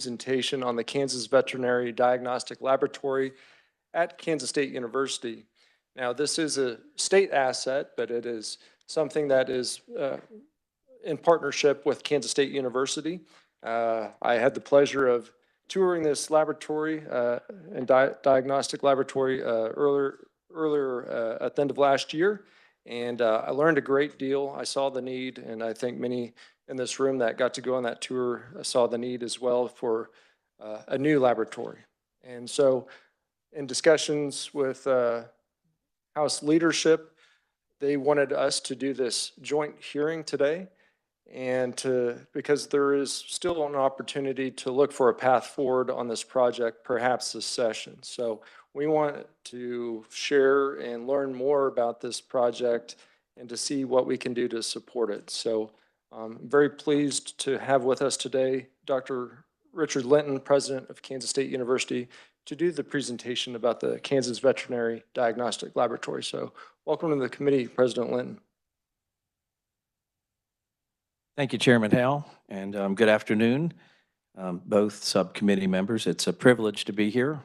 presentation on the Kansas Veterinary Diagnostic Laboratory at Kansas State University. Now, this is a state asset, but it is something that is in partnership with Kansas State University. I had the pleasure of touring this laboratory and diagnostic laboratory earlier at the end of last year, and I learned a great deal. I saw the need, and I think many in this room that got to go on that tour saw the need as well for a new laboratory. And so in discussions with House leadership, they wanted us to do this joint hearing today, and because there is still an opportunity to look for a path forward on this project, perhaps this session. So we want to share and learn more about this project and to see what we can do to support it. So I'm very pleased to have with us today Dr. Richard Linton, president of Kansas State University, to do the presentation about the Kansas Veterinary Diagnostic Laboratory. So welcome to the committee, President Linton. Thank you, Chairman Hale, and good afternoon, both subcommittee members. It's a privilege to be here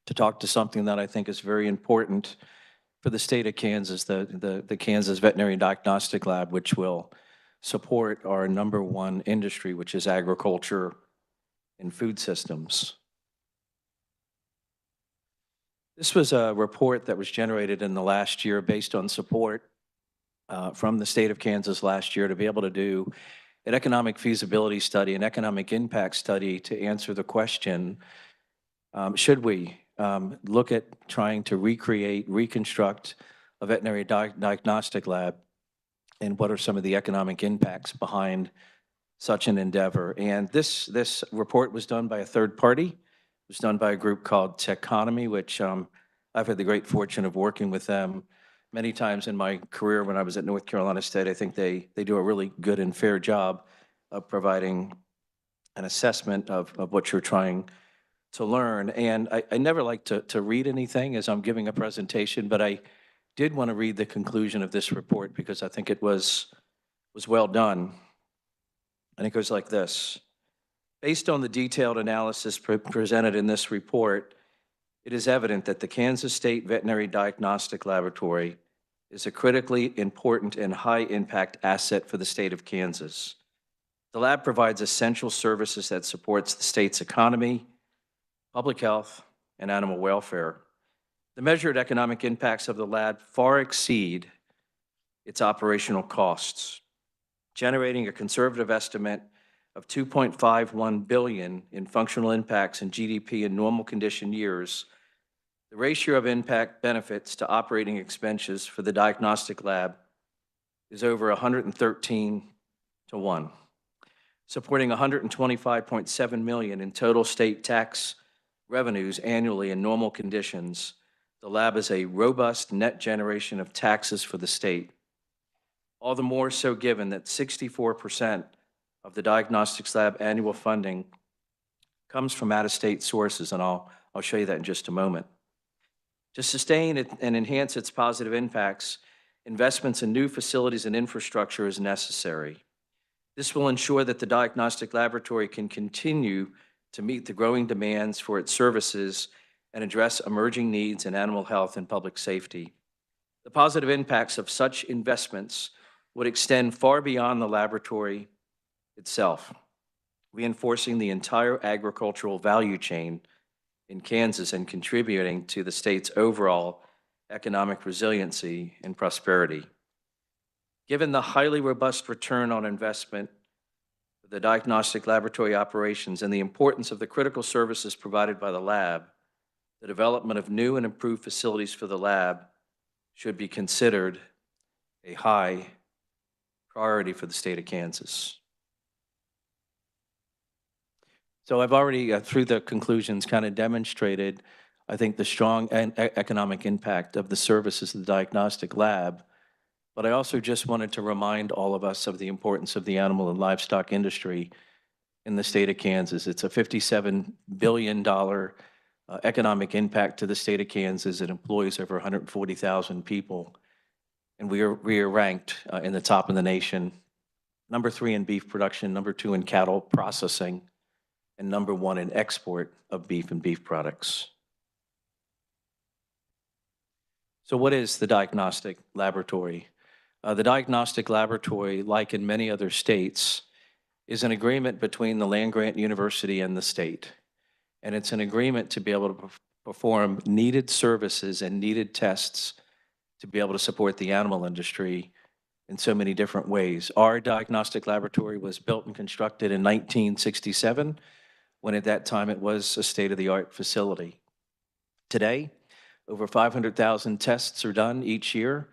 to talk to something that I think is very important for the state of Kansas, the Kansas Veterinary Diagnostic Lab, which will support our #1 industry, which is agriculture and food systems. This was a report that was generated in the last year based on support from the state of Kansas last year to be able to do an economic feasibility study, an economic impact study to answer the question, should we look at trying to reconstruct a veterinary diagnostic lab, and what are some of the economic impacts behind such an endeavor? And this report was done by a third party. It was done by a group called Techonomy, which I've had the great fortune of working with them many times in my career when I was at North Carolina State. I think they do a really good and fair job of providing an assessment of what you're trying to learn. And I never like to read anything as I'm giving a presentation, but I did want to read the conclusion of this report because I think it was well done. And it goes like this. Based on the detailed analysis presented in this report, it is evident that the Kansas State Veterinary Diagnostic Laboratory is a critically important and high-impact asset for the state of Kansas. The lab provides essential services that supports the state's economy, public health, and animal welfare. The measured economic impacts of the lab far exceed its operational costs, generating a conservative estimate of $2.51 billion in functional impacts in GDP in normal condition years. The ratio of impact benefits to operating expenses for the diagnostic lab is over 113 to 1, supporting $125.7 million in total state tax revenues annually in normal conditions. The lab is a robust net generation of taxes for the state. All the more so given that 64% of the diagnostics lab annual funding comes from out-of-state sources, and I'll show you that in just a moment. To sustain it and enhance its positive impacts, investments in new facilities and infrastructure is necessary. This will ensure that the diagnostic laboratory can continue to meet the growing demands for its services and address emerging needs in animal health and public safety. The positive impacts of such investments would extend far beyond the laboratory itself, reinforcing the entire agricultural value chain in Kansas and contributing to the state's overall economic resiliency and prosperity. Given the highly robust return on investment of the diagnostic laboratory operations and the importance of the critical services provided by the lab, the development of new and improved facilities for the lab should be considered a high priority for the state of Kansas. So I've already, through the conclusions, kind of demonstrated, I think, the strong economic impact of the services of the diagnostic lab. But I also just wanted to remind all of us of the importance of the animal and livestock industry in the state of Kansas. It's a $57 billion economic impact to the state of Kansas. It employs over 140,000 people. And we are ranked in the top of the nation, #3 in beef production, #2 in cattle processing. and #1 in export of beef and beef products. So what is the diagnostic laboratory? The diagnostic laboratory, like in many other states, is an agreement between the land-grant university and the state. And it's an agreement to be able to perform needed services and needed tests to be able to support the animal industry in so many different ways. Our diagnostic laboratory was built and constructed in 1967, when at that time it was a state-of-the-art facility. Today, over 500,000 tests are done each year,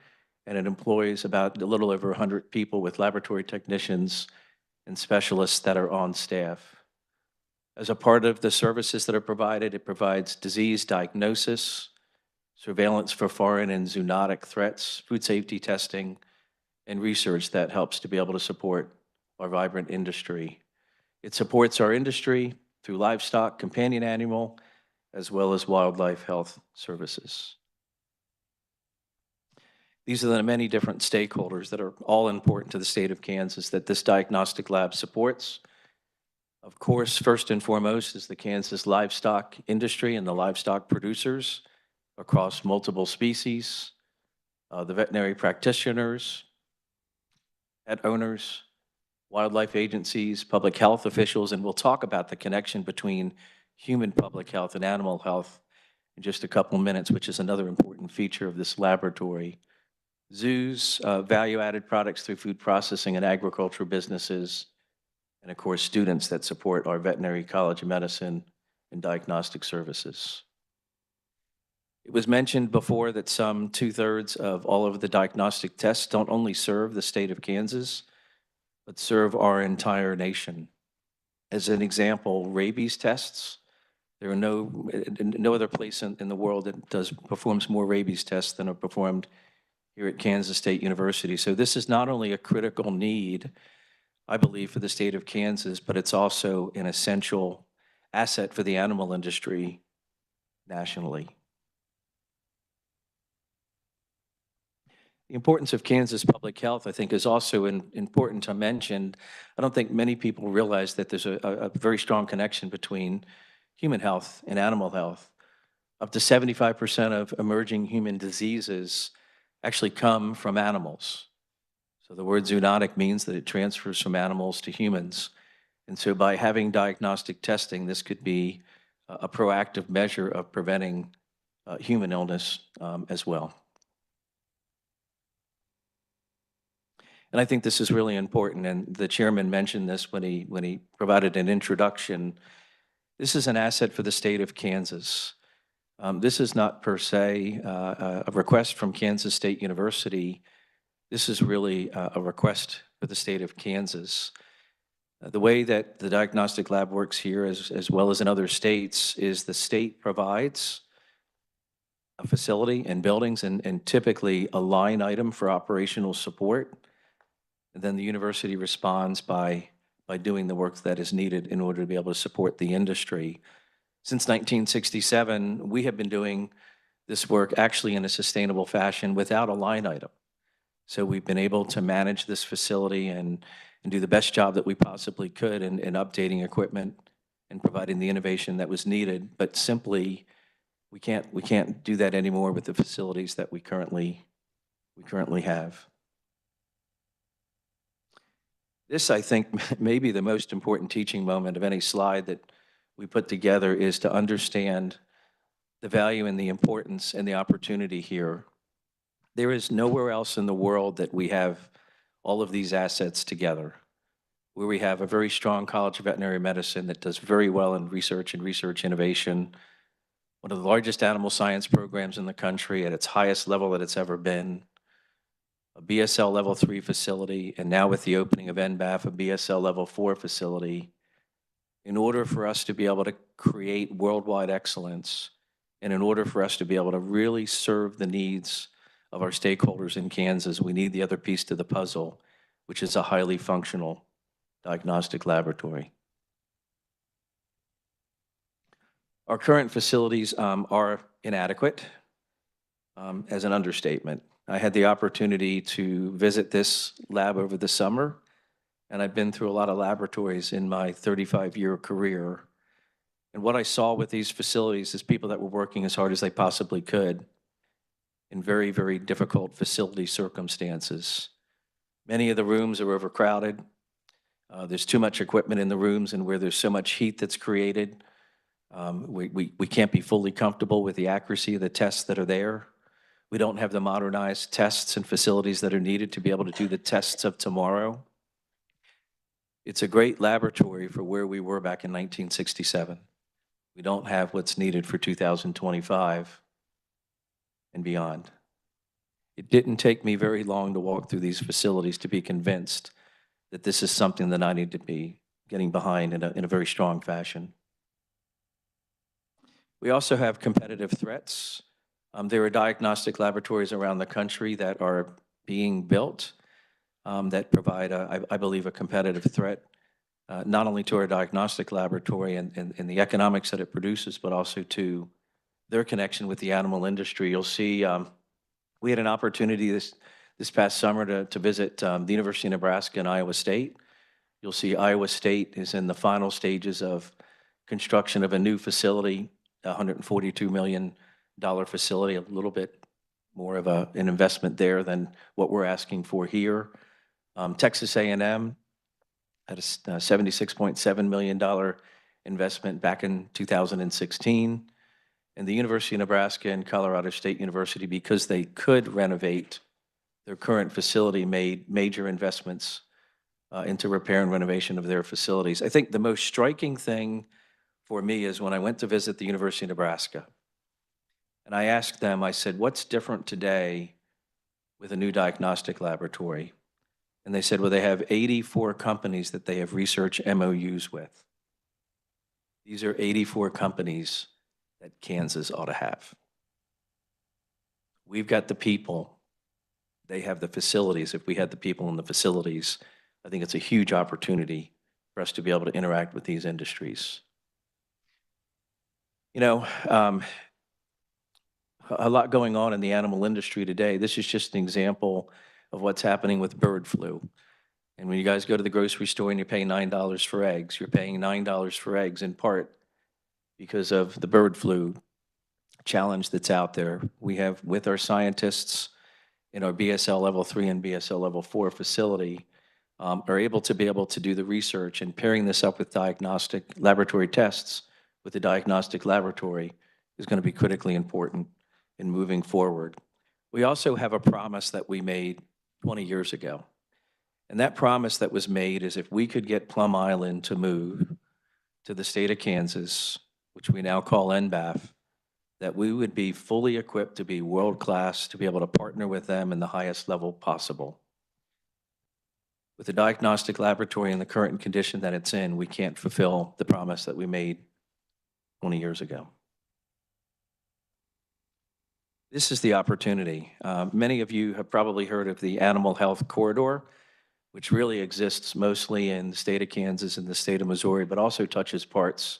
and it employs about a little over 100 people with laboratory technicians and specialists that are on staff. As a part of the services that are provided, it provides disease diagnosis, surveillance for foreign and zoonotic threats, food safety testing, and research that helps to be able to support our vibrant industry. It supports our industry through livestock, companion animal, as well as wildlife health services. These are the many different stakeholders that are all important to the state of Kansas that this diagnostic lab supports. Of course, first and foremost is the Kansas livestock industry and the livestock producers across multiple species, the veterinary practitioners, pet owners, wildlife agencies, public health officials, and we'll talk about the connection between human public health and animal health in just a couple minutes, which is another important feature of this laboratory. Zoos, value-added products through food processing and agriculture businesses, and of course, students that support our veterinary college of medicine and diagnostic services. It was mentioned before that some 2/3 of all of the diagnostic tests don't only serve the state of Kansas, but serve our entire nation. As an example, rabies tests, there are no other place in the world that performs more rabies tests than are performed here at Kansas State University. So this is not only a critical need, I believe, for the state of Kansas, but it's also an essential asset for the animal industry nationally. The importance of Kansas public health, I think, is also important to mention. I don't think many people realize that there's a very strong connection between human health and animal health. Up to 75% of emerging human diseases actually come from animals. So the word zoonotic means that it transfers from animals to humans. And so by having diagnostic testing, this could be a proactive measure of preventing human illness as well. And I think this is really important, and the chairman mentioned this when he provided an introduction. This is an asset for the state of Kansas. This is not per se a request from Kansas State University. This is really a request for the state of Kansas. The way that the diagnostic lab works here, as well as in other states, is the state provides a facility and buildings and typically a line item for operational support. And then the university responds by doing the work that is needed in order to be able to support the industry. Since 1967, we have been doing this work actually in a sustainable fashion without a line item. So we've been able to manage this facility and do the best job that we possibly could in updating equipment and providing the innovation that was needed. But simply, we can't do that anymore with the facilities that we currently have. This, I think, may be the most important teaching moment of any slide that we put together, is to understand the value and the importance and the opportunity here. There is nowhere else in the world that we have all of these assets together, where we have a very strong College of Veterinary Medicine that does very well in research and research innovation, one of the largest animal science programs in the country at its highest level that it's ever been, a BSL Level 3 facility, and now with the opening of NBAF, a BSL Level 4 facility. In order for us to be able to create worldwide excellence, and in order for us to be able to really serve the needs of our stakeholders in Kansas, we need the other piece to the puzzle, which is a highly functional diagnostic laboratory. Our current facilities are inadequate, as an understatement. I had the opportunity to visit this lab over the summer, and I've been through a lot of laboratories in my 35-year career. And what I saw with these facilities is people that were working as hard as they possibly could in very, very difficult facility circumstances. Many of the rooms are overcrowded. There's too much equipment in the rooms, and where there's so much heat that's created, we can't be fully comfortable with the accuracy of the tests that are there. We don't have the modernized tests and facilities that are needed to be able to do the tests of tomorrow. It's a great laboratory for where we were back in 1967. We don't have what's needed for 2025 and beyond. It didn't take me very long to walk through these facilities to be convinced that this is something that I need to be getting behind in a very strong fashion. We also have competitive threats. There are diagnostic laboratories around the country that are being built that provide, I believe, a competitive threat, not only to our diagnostic laboratory and the economics that it produces, but also to their connection with the animal industry. You'll see we had an opportunity this past summer to visit the University of Nebraska and Iowa State. You'll see Iowa State is in the final stages of construction of a new facility, a $142 million facility, a little bit more of an investment there than what we're asking for here. Texas A&M had a $76.7 million investment back in 2016. And the University of Nebraska and Colorado State University, because they could renovate their current facility, made major investments into repair and renovation of their facilities. I think the most striking thing for me is when I went to visit the University of Nebraska, and I asked them, I said, what's different today with a new diagnostic laboratory? And they said, well, they have 84 companies that they have research MOUs with. These are 84 companies that Kansas ought to have. We've got the people. They have the facilities. If we had the people and the facilities, I think it's a huge opportunity for us to be able to interact with these industries. You know, a lot going on in the animal industry today. This is just an example of what's happening with bird flu. And when you guys go to the grocery store and you pay $9 for eggs, you're paying $9 for eggs in part because of the bird flu challenge that's out there. We have, with our scientists in our BSL Level 3 and BSL Level 4 facility, are able to do the research, and pairing this up with diagnostic laboratory tests with the diagnostic laboratory is going to be critically important in moving forward. We also have a promise that we made 20 years ago. And that promise that was made is if we could get Plum Island to move to the state of Kansas, which we now call NBAF, that we would be fully equipped to be world-class, to be able to partner with them in the highest level possible. With the diagnostic laboratory in the current condition that it's in, we can't fulfill the promise that we made 20 years ago. This is the opportunity. Many of you have probably heard of the Animal Health Corridor, which really exists mostly in the state of Kansas and the state of Missouri, but also touches parts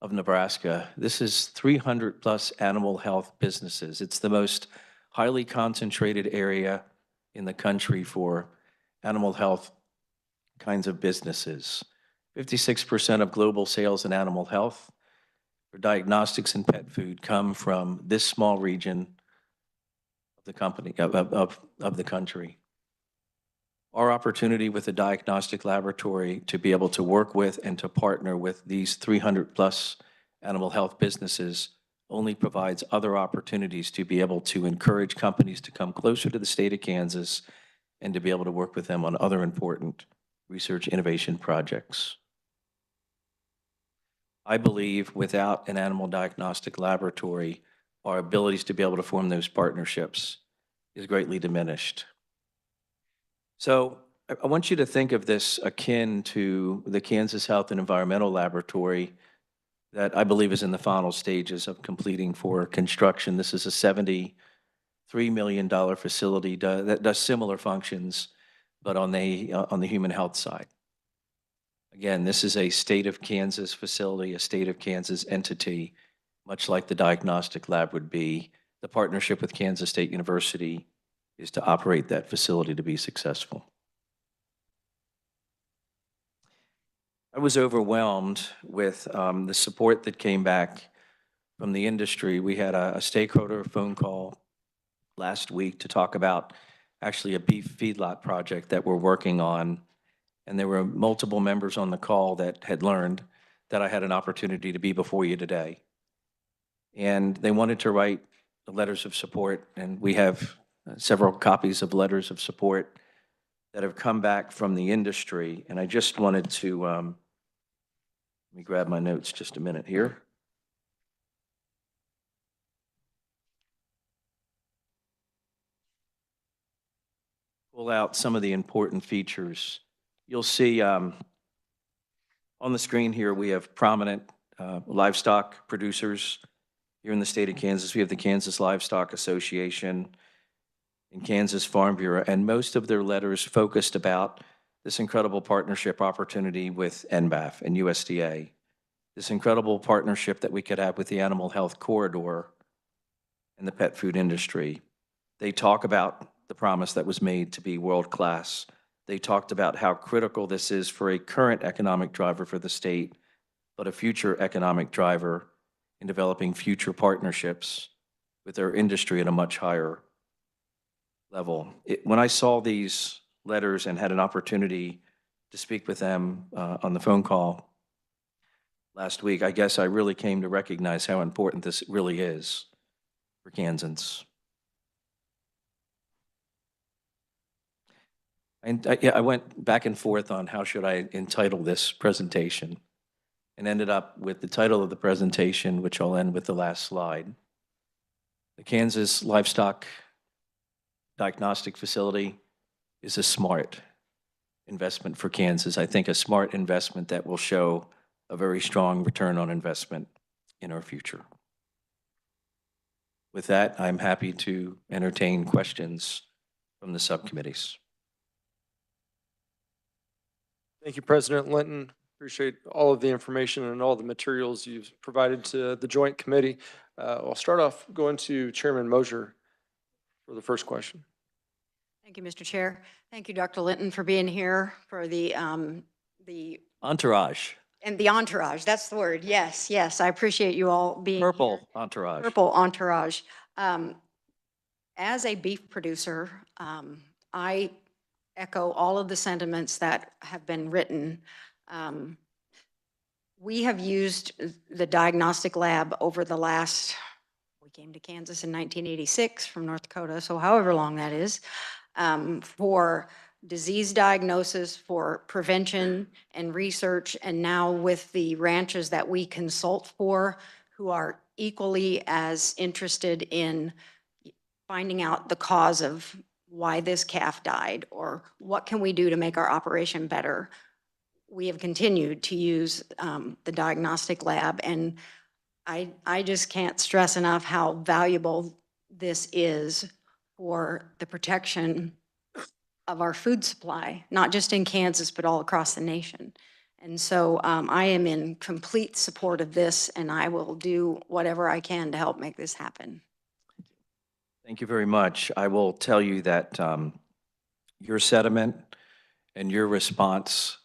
of Nebraska. This is 300 plus animal health businesses. It's the most highly concentrated area in the country for animal health kinds of businesses. 56% of global sales in animal health for diagnostics and pet food come from this small region of the company, of the country. Our opportunity with the diagnostic laboratory to be able to work with and to partner with these 300 plus animal health businesses only provides other opportunities to be able to encourage companies to come closer to the state of Kansas and to be able to work with them on other important research innovation projects. I believe without an animal diagnostic laboratory, our abilities to be able to form those partnerships is greatly diminished. So I want you to think of this akin to the Kansas Health and Environmental Laboratory that I believe is in the final stages of completing for construction. This is a $73 million facility that does similar functions, but on the human health side. Again, this is a state of Kansas facility, a state of Kansas entity, much like the diagnostic lab would be. The partnership with Kansas State University is to operate that facility to be successful. I was overwhelmed with the support that came back from the industry. We had a stakeholder phone call last week to talk about actually a beef feedlot project that we're working on. And there were multiple members on the call that had learned that I had an opportunity to be before you today. And they wanted to write letters of support, and we have several copies of letters of support that have come back from the industry. And I just wanted to, let me grab my notes just a minute here. Pull out some of the important features. You'll see on the screen here, we have prominent livestock producers here in the state of Kansas. We have the Kansas Livestock Association and Kansas Farm Bureau, and most of their letters focused about this incredible partnership opportunity with NBAF and USDA, this incredible partnership that we could have with the Animal Health Corridor and the pet food industry. They talk about the promise that was made to be world-class. They talked about how critical this is for a current economic driver for the state, but a future economic driver in developing future partnerships with their industry at a much higher level. When I saw these letters and had an opportunity to speak with them on the phone call last week, I guess I really came to recognize how important this really is for Kansans. And I went back and forth on how should I entitle this presentation, and ended up with the title of the presentation, which I'll end with the last slide. The Kansas Livestock Diagnostic Facility is a smart investment for Kansas. I think a smart investment that will show a very strong return on investment in our future. With that, I'm happy to entertain questions from the subcommittees. Thank you, President Linton. Appreciate all of the information and all the materials you've provided to the Joint Committee. I'll start off going to Chairman Mosier for the first question. Thank you, Mr. Chair. Thank you, Dr. Linton, for being here for the Entourage. And the entourage, that's the word. Yes, yes. I appreciate you all being Purple here. entourage. Purple entourage. As a beef producer, I echo all of the sentiments that have been written. We have used the diagnostic lab over the last, we came to Kansas in 1986 from North Dakota, so however long that is, for disease diagnosis, for prevention and research, and now with the ranches that we consult for, who are equally as interested in finding out the cause of why this calf died or what can we do to make our operation better. We have continued to use the diagnostic lab, and I just can't stress enough how valuable this is for the protection of our food supply, not just in Kansas, but all across the nation. And so I am in complete support of this, and I will do whatever I can to help make this happen. Thank you very much. I will tell you that your sentiment and your response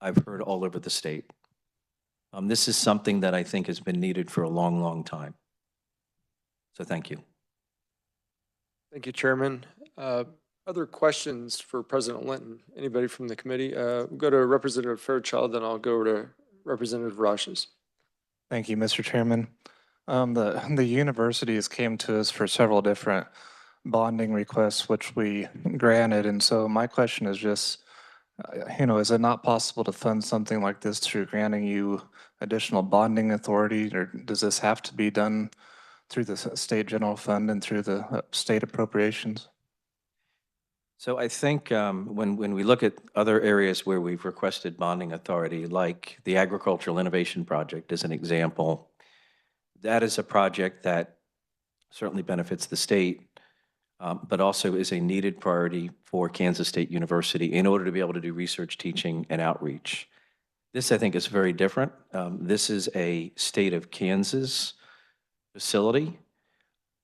I've heard all over the state. This is something that I think has been needed for a long, long time. So thank you. Thank you, Chairman. Other questions for President Linton? Anybody from the committee? We'll go to Representative Fairchild, then I'll go to Representative Rausch's. Thank you, Mr. Chairman. The universities came to us for several different bonding requests, which we granted. And so my question is just, is it not possible to fund something like this through granting you additional bonding authority, or does this have to be done through the state general fund and through the state appropriations? So I think when we look at other areas where we've requested bonding authority, like the Agricultural Innovation Project as an example, that is a project that certainly benefits the state, but also is a needed priority for Kansas State University in order to be able to do research, teaching, and outreach. This, I think, is very different. This is a state of Kansas facility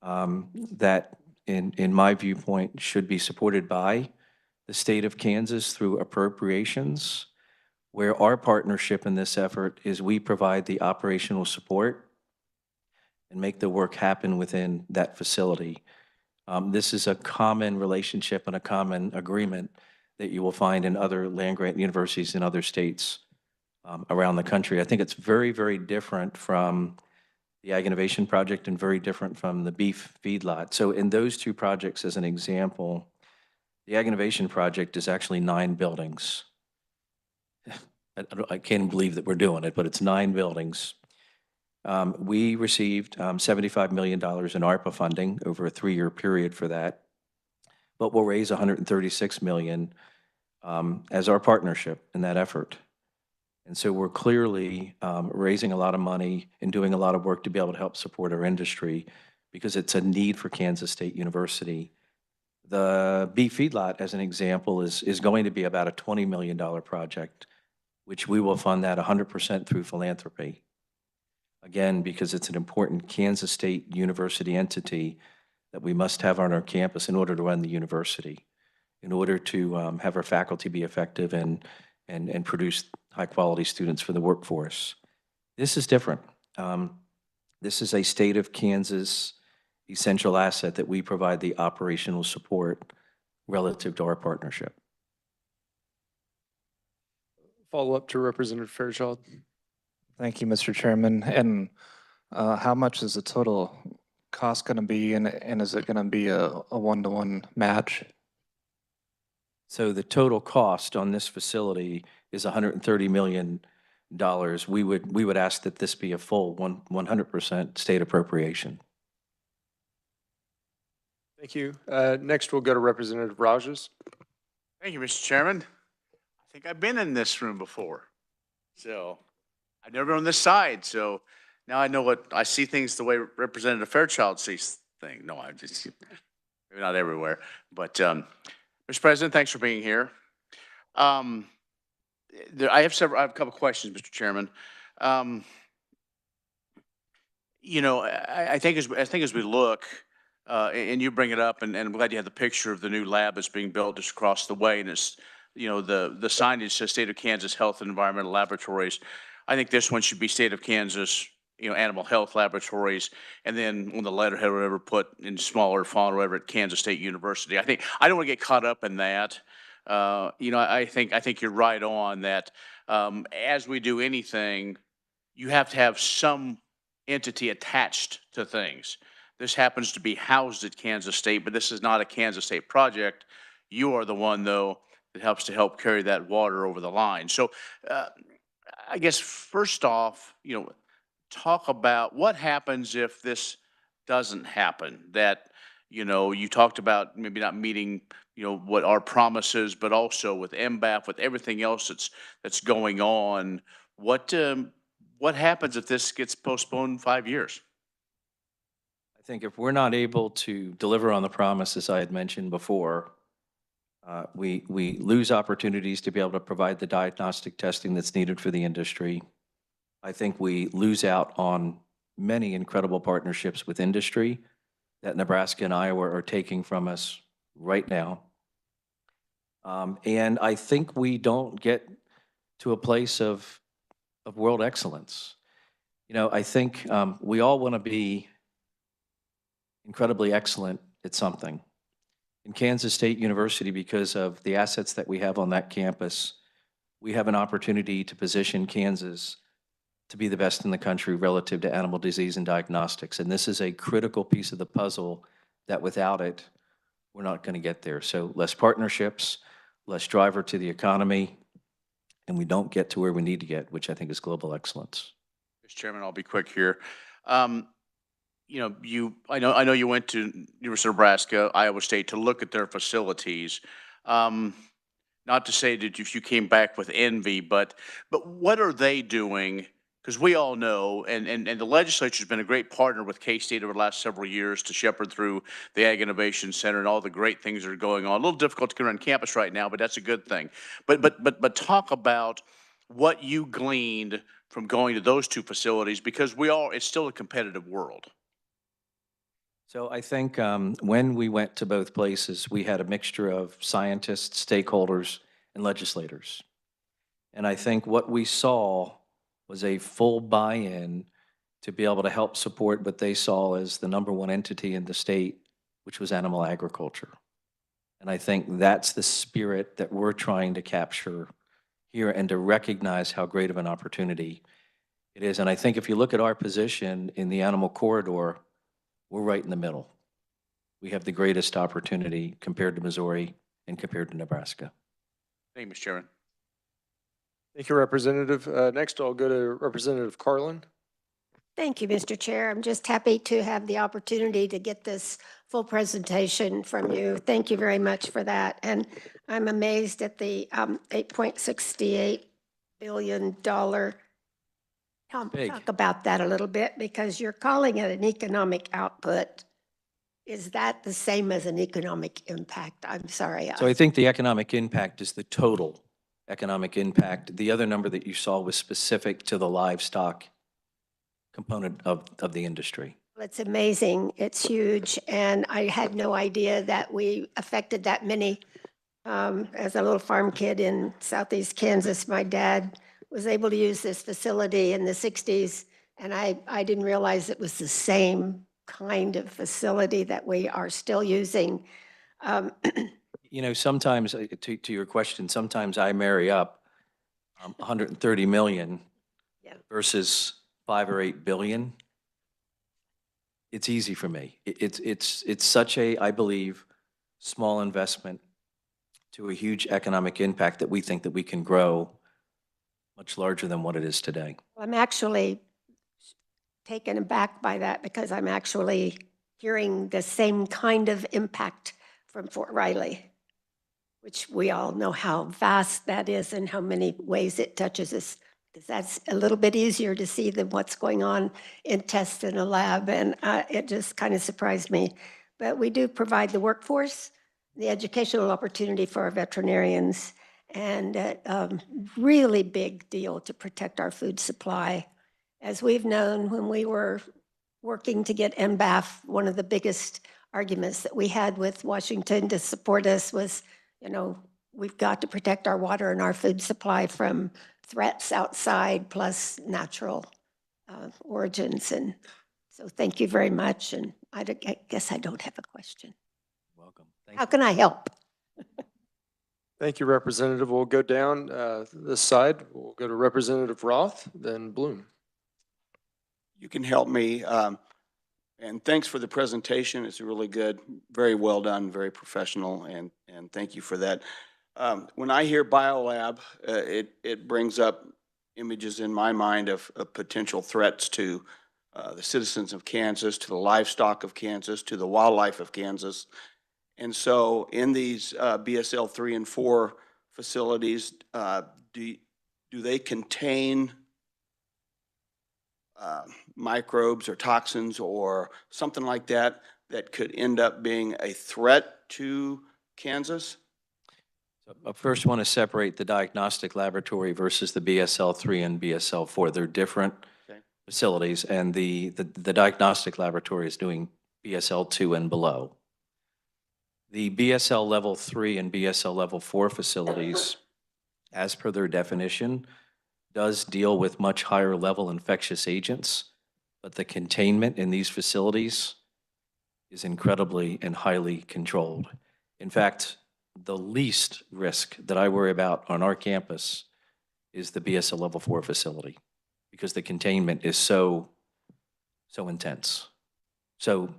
that, in my viewpoint, should be supported by the state of Kansas through appropriations, where our partnership in this effort is we provide the operational support and make the work happen within that facility. This is a common relationship and a common agreement that you will find in other land-grant universities in other states around the country. I think it's very, very different from the Ag Innovation Project and very different from the beef feedlot. So in those two projects, as an example, the Ag Innovation Project is actually 9 buildings. I can't believe that we're doing it, but it's 9 buildings. We received $75 million in ARPA funding over a 3-year period for that, but we'll raise $136 million as our partnership in that effort. And so we're clearly raising a lot of money and doing a lot of work to be able to help support our industry because it's a need for Kansas State University. The beef feedlot, as an example, is going to be about a $20 million project, which we will fund that 100% through philanthropy. Again, because it's an important Kansas State University entity that we must have on our campus in order to run the university, in order to have our faculty be effective and produce high-quality students for the workforce. This is different. This is a state of Kansas essential asset that we provide the operational support relative to our partnership. Follow up to Representative Fairchild. Thank you, Mr. Chairman. And how much is the total cost going to be, and is it going to be a one-to-one match? So the total cost on this facility is $130 million. We would ask that this be a full 100% state appropriation. Thank you. Next, we'll go to Representative Rajas. Thank you, Mr. Chairman. I think I've been in this room before. So I've never been on this side. So now I know I see things the way Representative Fairchild sees things. No, I'm just, maybe not everywhere. But Mr. President, thanks for being here. I have a couple questions, Mr. Chairman. You know, I think as we look, and you bring it up, and I'm glad you have the picture of the new lab that's being built just across the way, and it's, you know, the signage says State of Kansas Health and Environmental Laboratories. I think this one should be State of Kansas, you know, Animal Health Laboratories, and then on the letterhead or whatever, put in smaller font or whatever at Kansas State University. I don't want to get caught up in that. You know, I think you're right on that. As we do anything, you have to have some entity attached to things. This happens to be housed at Kansas State, but this is not a Kansas State project. You are the one, though, that helps to help carry that water over the line. So I guess first off, you know, talk about what happens if this doesn't happen. That, you know, you talked about maybe not meeting, you know, what our promises, but also with MBAF, with everything else that's going on. What happens if this gets postponed 5 years? I think if we're not able to deliver on the promises I had mentioned before, we lose opportunities to be able to provide the diagnostic testing that's needed for the industry. I think we lose out on many incredible partnerships with industry that Nebraska and Iowa are taking from us right now. And I think we don't get to a place of world excellence. You know, I think we all want to be incredibly excellent at something. In Kansas State University, because of the assets that we have on that campus, we have an opportunity to position Kansas to be the best in the country relative to animal disease and diagnostics. And this is a critical piece of the puzzle that without it, we're not going to get there. So less partnerships, less driver to the economy, and we don't get to where we need to get, which I think is global excellence. Mr. Chairman, I'll be quick here. You know, I know you went to University of Nebraska, Iowa State to look at their facilities. Not to say that if you came back with envy, but what are they doing? Because we all know, and the legislature has been a great partner with K-State over the last several years to shepherd through the Ag Innovation Center and all the great things that are going on. A little difficult to get around campus right now, but that's a good thing. But talk about what you gleaned from going to those two facilities, because it's still a competitive world. So I think when we went to both places, we had a mixture of scientists, stakeholders, and legislators. And I think what we saw was a full buy-in to be able to help support what they saw as the number one entity in the state, which was animal agriculture. And I think that's the spirit that we're trying to capture here and to recognize how great of an opportunity it is. And I think if you look at our position in the animal corridor, we're right in the middle. We have the greatest opportunity compared to Missouri and compared to Nebraska. Thank you, Mr. Chairman. Thank you, Representative. Next, I'll go to Representative Carlin. Thank you, Mr. Chair. I'm just happy to have the opportunity to get this full presentation from you. Thank you very much for that. And I'm amazed at the $8.68 billion. Big. Talk about that a little bit, because you're calling it an economic output. Is that the same as an economic impact? I'm sorry. So I think the economic impact is the total economic impact. The other number that you saw was specific to the livestock component of the industry. It's amazing. It's huge. And I had no idea that we affected that many. As a little farm kid in southeast Kansas, my dad was able to use this facility in the 60s. And I didn't realize it was the same kind of facility that we are still using. You know, sometimes, to your question, sometimes I marry up 130 million Yeah. versus 5 or 8 billion. It's easy for me. It's such a, I believe, small investment to a huge economic impact that we think that we can grow much larger than what it is today. I'm actually taken aback by that, because I'm actually hearing the same kind of impact from Fort Riley, which we all know how vast that is and how many ways it touches us. Because that's a little bit easier to see than what's going on in tests in a lab. And it just kind of surprised me. But we do provide the workforce, the educational opportunity for our veterinarians, and a really big deal to protect our food supply. As we've known, when we were working to get NBAF, one of the biggest arguments that we had with Washington to support us was, you know, we've got to protect our water and our food supply from threats outside, plus natural origins. And so thank you very much. And I guess I don't have a question. Welcome. Thank How you. can I help? Thank you, Representative. We'll go down this side. We'll go to Representative Roth, then Bloom. You can help me. And thanks for the presentation. It's really good, very well done, very professional, and thank you for that. When I hear biolab, it brings up images in my mind of potential threats to the citizens of Kansas, to the livestock of Kansas, to the wildlife of Kansas. And so in these BSL 3 and 4 facilities, do they contain microbes or toxins or something like that that could end up being a threat to Kansas? So I first want to separate the diagnostic laboratory versus the BSL 3 and BSL 4. They're different facilities, and the diagnostic laboratory is doing BSL 2 and below. The BSL level 3 and BSL level 4 facilities, as per their definition, does deal with much higher level infectious agents, but the containment in these facilities is incredibly and highly controlled. In fact, the least risk that I worry about on our campus is the BSL level 4 facility, because the containment is so intense. So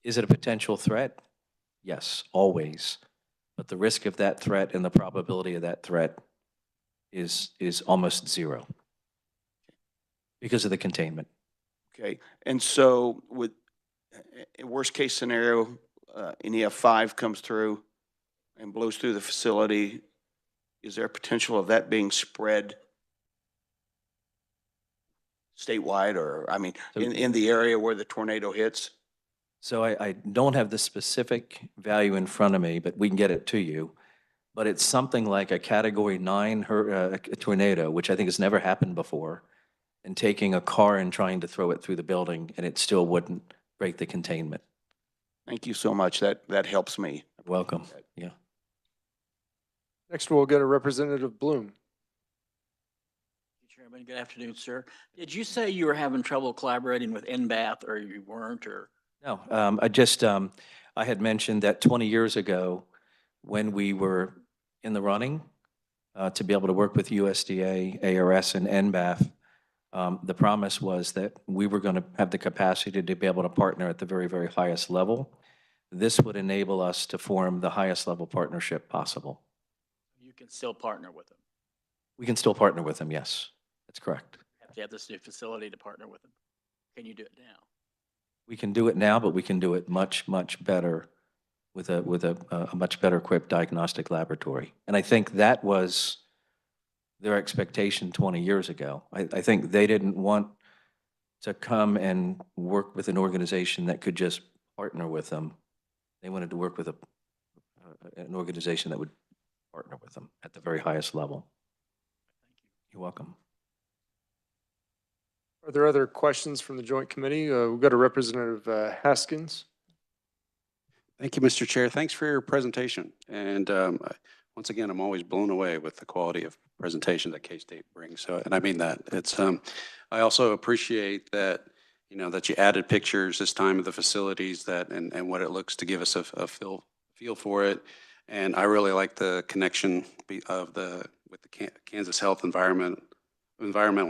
is it a potential threat? Yes, always. But the risk of that threat and the probability of that threat is almost zero because of the containment. Okay, and so with worst case scenario, an EF5 comes through and blows through the facility, is there potential of that being spread statewide, or, I mean, in the area where the tornado hits? So I don't have the specific value in front of me, but we can get it to you. But it's something like a Category 9 tornado, which I think has never happened before, and taking a car and trying to throw it through the building, and it still wouldn't break the containment. Thank you so much. That helps me. Welcome. Yeah. Next, we'll go to Representative Bloom. Chairman. Good afternoon, sir. Did you say you were having trouble collaborating with NBAF, or you weren't, or? No, I had mentioned that 20 years ago, when we were in the running to be able to work with USDA, ARS, and NBAF, the promise was that we were going to have the capacity to be able to partner at the very, very highest level. This would enable us to form the highest level partnership possible. You can still partner with them. We can still partner with them, yes. That's correct. You have to have this new facility to partner with them. Can you do it now? We can do it now, but we can do it much, much better with a much better equipped diagnostic laboratory. And I think that was their expectation 20 years ago. I think they didn't want to come and work with an organization that could just partner with them. They wanted to work with an organization that would partner with them at the very highest level. You're welcome. Are there other questions from the joint committee? We've got a Representative Haskins. Thank you, Mr. Chair. Thanks for your presentation. And once again, I'm always blown away with the quality of presentation that K-State brings. So, and I mean that. It's. I also appreciate that, you know, that you added pictures this time of the facilities that and what it looks to give us a feel for it. And I really like the connection of with the Kansas Health Environmental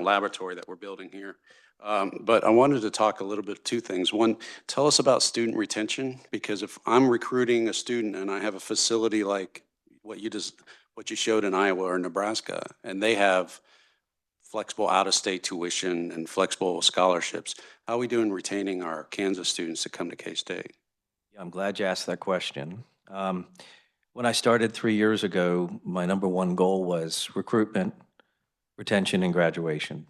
Laboratory that we're building here. But I wanted to talk a little bit, two things. One, tell us about student retention, because if I'm recruiting a student and I have a facility like what you showed in Iowa or Nebraska, and they have flexible out-of-state tuition and flexible scholarships, how are we doing retaining our Kansas students to come to K-State? Yeah, I'm glad you asked that question. When I started 3 years ago, my number one goal was recruitment, retention, and graduation.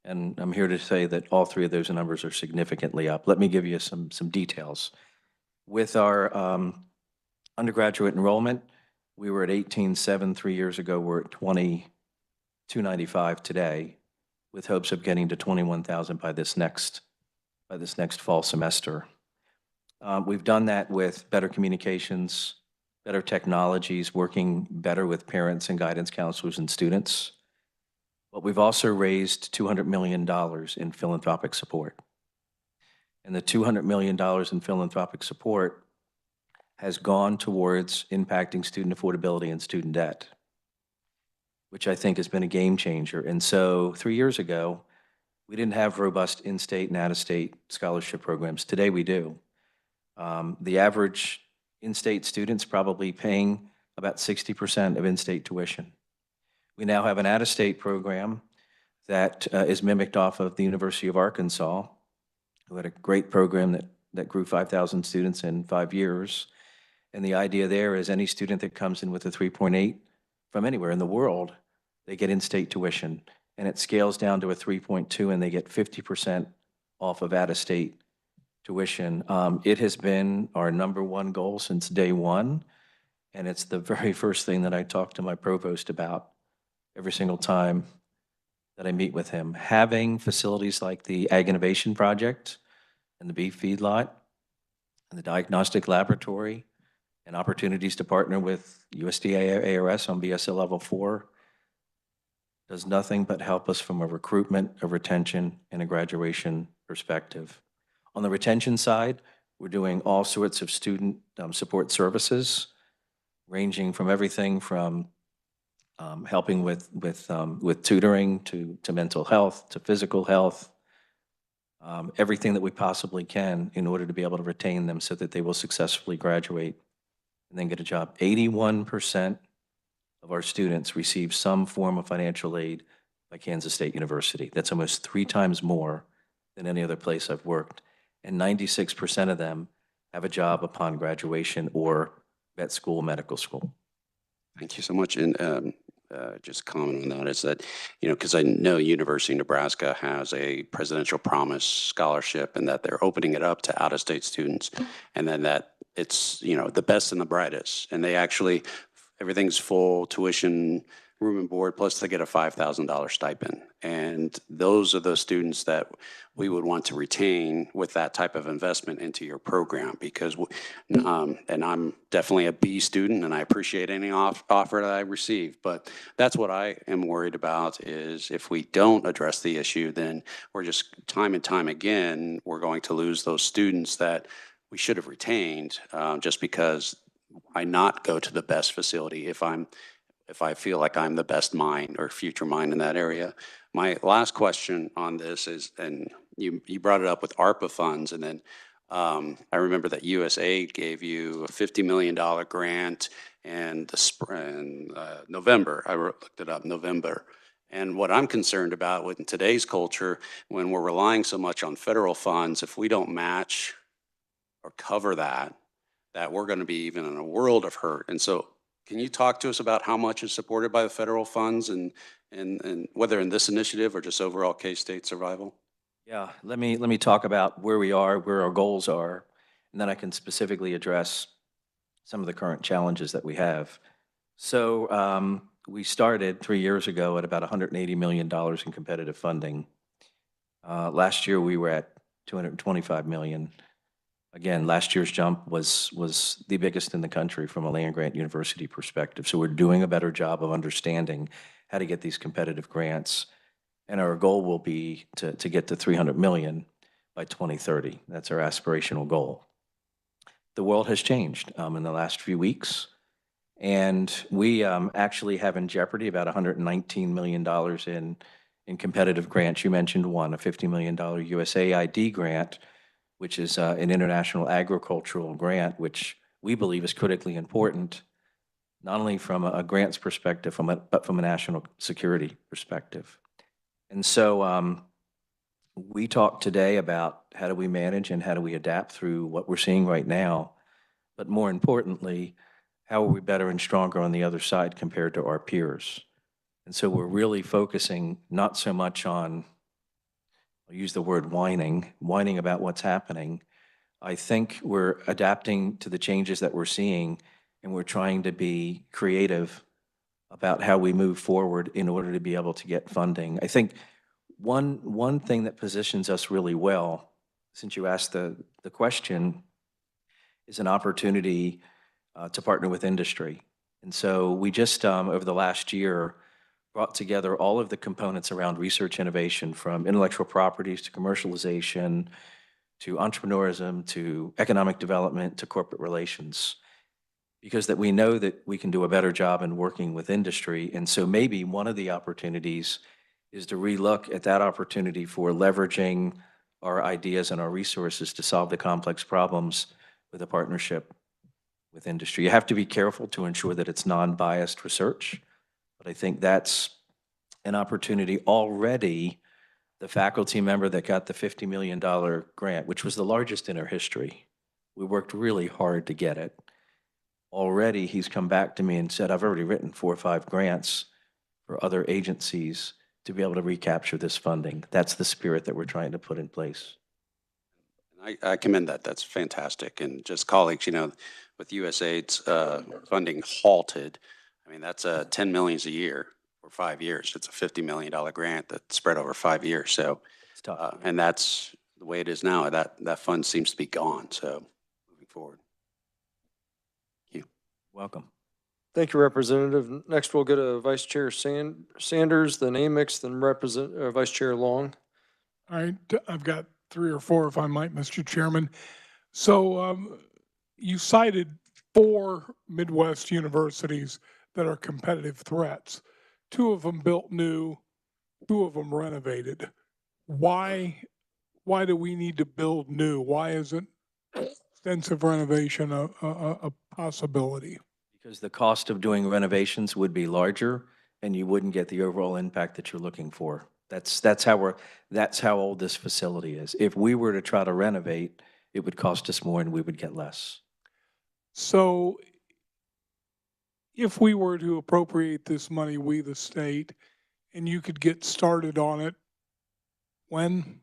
And I'm here to say that all three of those numbers are significantly up. Let me give you some details. With our undergraduate enrollment, we were at 18,700 3 years ago. We're at 2295 today, with hopes of getting to 21,000 by this next fall semester. We've done that with better communications, better technologies, working better with parents and guidance counselors and students. But we've also raised $200 million in philanthropic support. And the $200 million in philanthropic support has gone towards impacting student affordability and student debt, which I think has been a game changer. And so 3 years ago, we didn't have robust in-state and out-of-state scholarship programs. Today we do. The average in-state student's probably paying about 60% of in-state tuition. We now have an out-of-state program that is mimicked off of the University of Arkansas, who had a great program that grew 5,000 students in 5 years. And the idea there is any student that comes in with a 3.8 from anywhere in the world, they get in-state tuition. And it scales down to a 3.2 and they get 50% off of out-of-state tuition. It has been our number one goal since day one. And it's the very first thing that I talk to my provost about every single time that I meet with him. Having facilities like the Ag Innovation Project and the beef feedlot and the diagnostic laboratory and opportunities to partner with USDA ARS on BSL Level 4 does nothing but help us from a recruitment, a retention, and a graduation perspective. On the retention side, we're doing all sorts of student support services, ranging from everything from helping with tutoring to mental health, to physical health, everything that we possibly can in order to be able to retain them so that they will successfully graduate and then get a job. 81% of our students receive some form of financial aid by Kansas State University. That's almost 3 times more than any other place I've worked. And 96% of them have a job upon graduation or vet school, medical school. Thank you so much. And just comment on that is that, you know, because I know University of Nebraska has a Presidential Promise Scholarship and that they're opening it up to out-of-state students, and then that it's, you know, the best and the brightest. And they actually, everything's full tuition room and board, plus they get a $5,000 stipend. And those are the students that we would want to retain with that type of investment into your program, because, and I'm definitely a B student and I appreciate any offer that I receive, but that's what I am worried about, is if we don't address the issue, then we're just time and time again, we're going to lose those students that we should have retained, just because I not go to the best facility if I feel like I'm the best mind or future mind in that area. My last question on this is, and you brought it up with ARPA funds, and then I remember that USAID gave you a $50 million grant and November, I looked it up, November. And what I'm concerned about with today's culture, when we're relying so much on federal funds, if we don't match or cover that we're going to be even in a world of hurt. And so can you talk to us about how much is supported by the federal funds, and whether in this initiative or just overall K-State survival? Yeah, let me talk about where we are, where our goals are, and then I can specifically address some of the current challenges that we have. So we started 3 years ago at about $180 million in competitive funding. Last year we were at $225 million. Again, last year's jump was the biggest in the country from a land-grant university perspective. So we're doing a better job of understanding how to get these competitive grants. And our goal will be to get to $300 million by 2030. That's our aspirational goal. The world has changed in the last few weeks. And we actually have in jeopardy about $119 million in competitive grants. You mentioned one, a $50 million USAID grant, which is an international agricultural grant, which we believe is critically important, not only from a grants perspective, but from a national security perspective. And so we talked today about how do we manage and how do we adapt through what we're seeing right now, but more importantly, how are we better and stronger on the other side compared to our peers? And so we're really focusing not so much on, I'll use the word whining about what's happening. I think we're adapting to the changes that we're seeing, and we're trying to be creative about how we move forward in order to be able to get funding. I think one thing that positions us really well, since you asked the question, is an opportunity to partner with industry. And so we just, over the last year, brought together all of the components around research innovation, from intellectual properties to commercialization, to entrepreneurism, to economic development, to corporate relations, because that we know that we can do a better job in working with industry. And so maybe one of the opportunities is to relook at that opportunity for leveraging our ideas and our resources to solve the complex problems with a partnership with industry. You have to be careful to ensure that it's non-biased research, but I think that's an opportunity. Already, the faculty member that got the $50 million grant, which was the largest in our history, we worked really hard to get it. Already, he's come back to me and said, I've already written 4 or 5 grants for other agencies to be able to recapture this funding. That's the spirit that we're trying to put in place. I commend that. That's fantastic. And just colleagues, with USAID's funding halted, I mean, that's $10 million a year for 5 years. It's a $50 million grant that's spread over 5 years. So, It's tough. and that's the way it is now. That fund seems to be gone. So, moving forward. Thank you. Welcome. Thank you, Representative. Next, we'll go to Vice Chair Sanders, then Amix, then Vice Chair Long. All right, I've got 3 or 4, if I might, Mr. Chairman. So you cited 4 Midwest universities that are competitive threats. 2 of them built new, 2 of them renovated. Why do we need to build new? Why isn't extensive renovation a possibility? Because the cost of doing renovations would be larger, and you wouldn't get the overall impact that you're looking for. That's how old this facility is. If we were to try to renovate, it would cost us more and we would get less. So if we were to appropriate this money, we the state, and you could get started on it, when?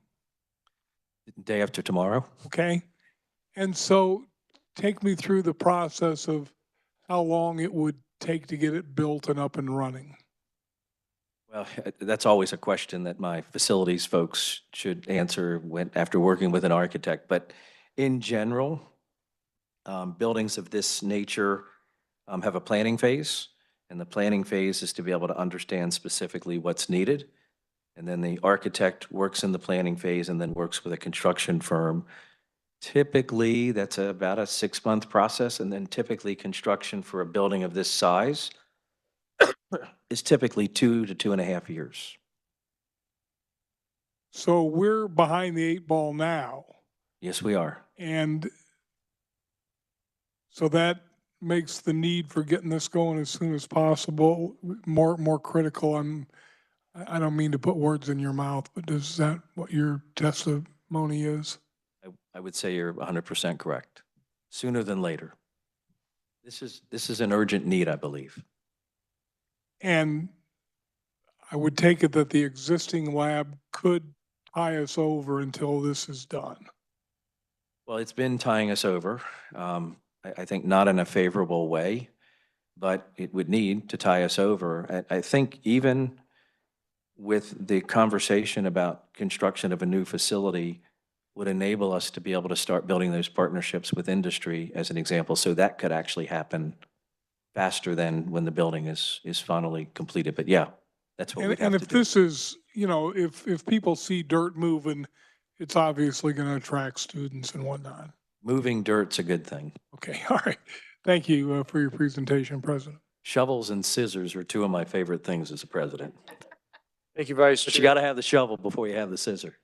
Day after tomorrow. Okay. And so take me through the process of how long it would take to get it built and up and running. Well, that's always a question that my facilities folks should answer after working with an architect. But in general, buildings of this nature have a planning phase, and the planning phase is to be able to understand specifically what's needed. And then the architect works in the planning phase and then works with a construction firm. Typically, that's about a 6-month process, and then typically construction for a building of this size is typically 2 to 2.5 years. So we're behind the 8 ball now. Yes, we are. And so that makes the need for getting this going as soon as possible more critical. I don't mean to put words in your mouth, but is that what your testimony is? I would say you're 100% correct. Sooner than later. This is an urgent need, I believe. And I would take it that the existing lab could tie us over until this is done. Well, it's been tying us over. I think not in a favorable way, but it would need to tie us over. I think even with the conversation about construction of a new facility would enable us to be able to start building those partnerships with industry as an example. So that could actually happen faster than when the building is finally completed. But yeah, that's what we have to do. And if this is, you know, if people see dirt moving, it's obviously going to attract students and whatnot. Moving dirt's a good thing. Okay, all right. Thank you for your presentation, President. Shovels and scissors are two of my favorite things as a president. Thank you, Vice Chair. But you got to have the shovel before you have the scissor.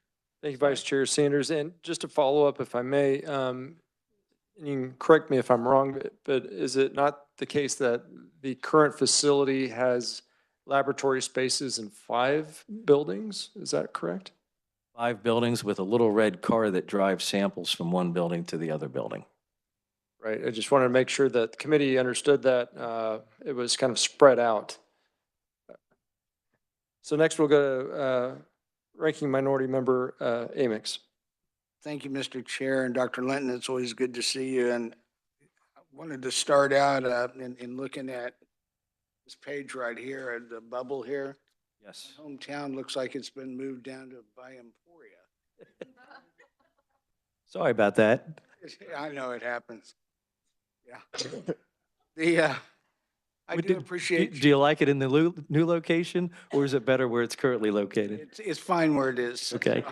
Thank you, Vice Chair Sanders. And just to follow up, if I may, and you can correct me if I'm wrong, but is it not the case that the current facility has laboratory spaces in 5 buildings? Is that correct? 5 buildings with a little red car that drives samples from one building to the other building. Right. I just wanted to make sure that the committee understood that it was kind of spread out. So next we'll go to Ranking Minority Member Amix. Thank you, Mr. Chair, and Dr. Linton. It's always good to see you. And I wanted to start out in looking at this page right here, at the bubble here. Yes. My hometown looks like it's been moved down to by Emporia. Sorry about that. I know it happens. Yeah. I do appreciate. Do you like it in the new location, or is it better where it's currently located? It's fine where it is. Okay.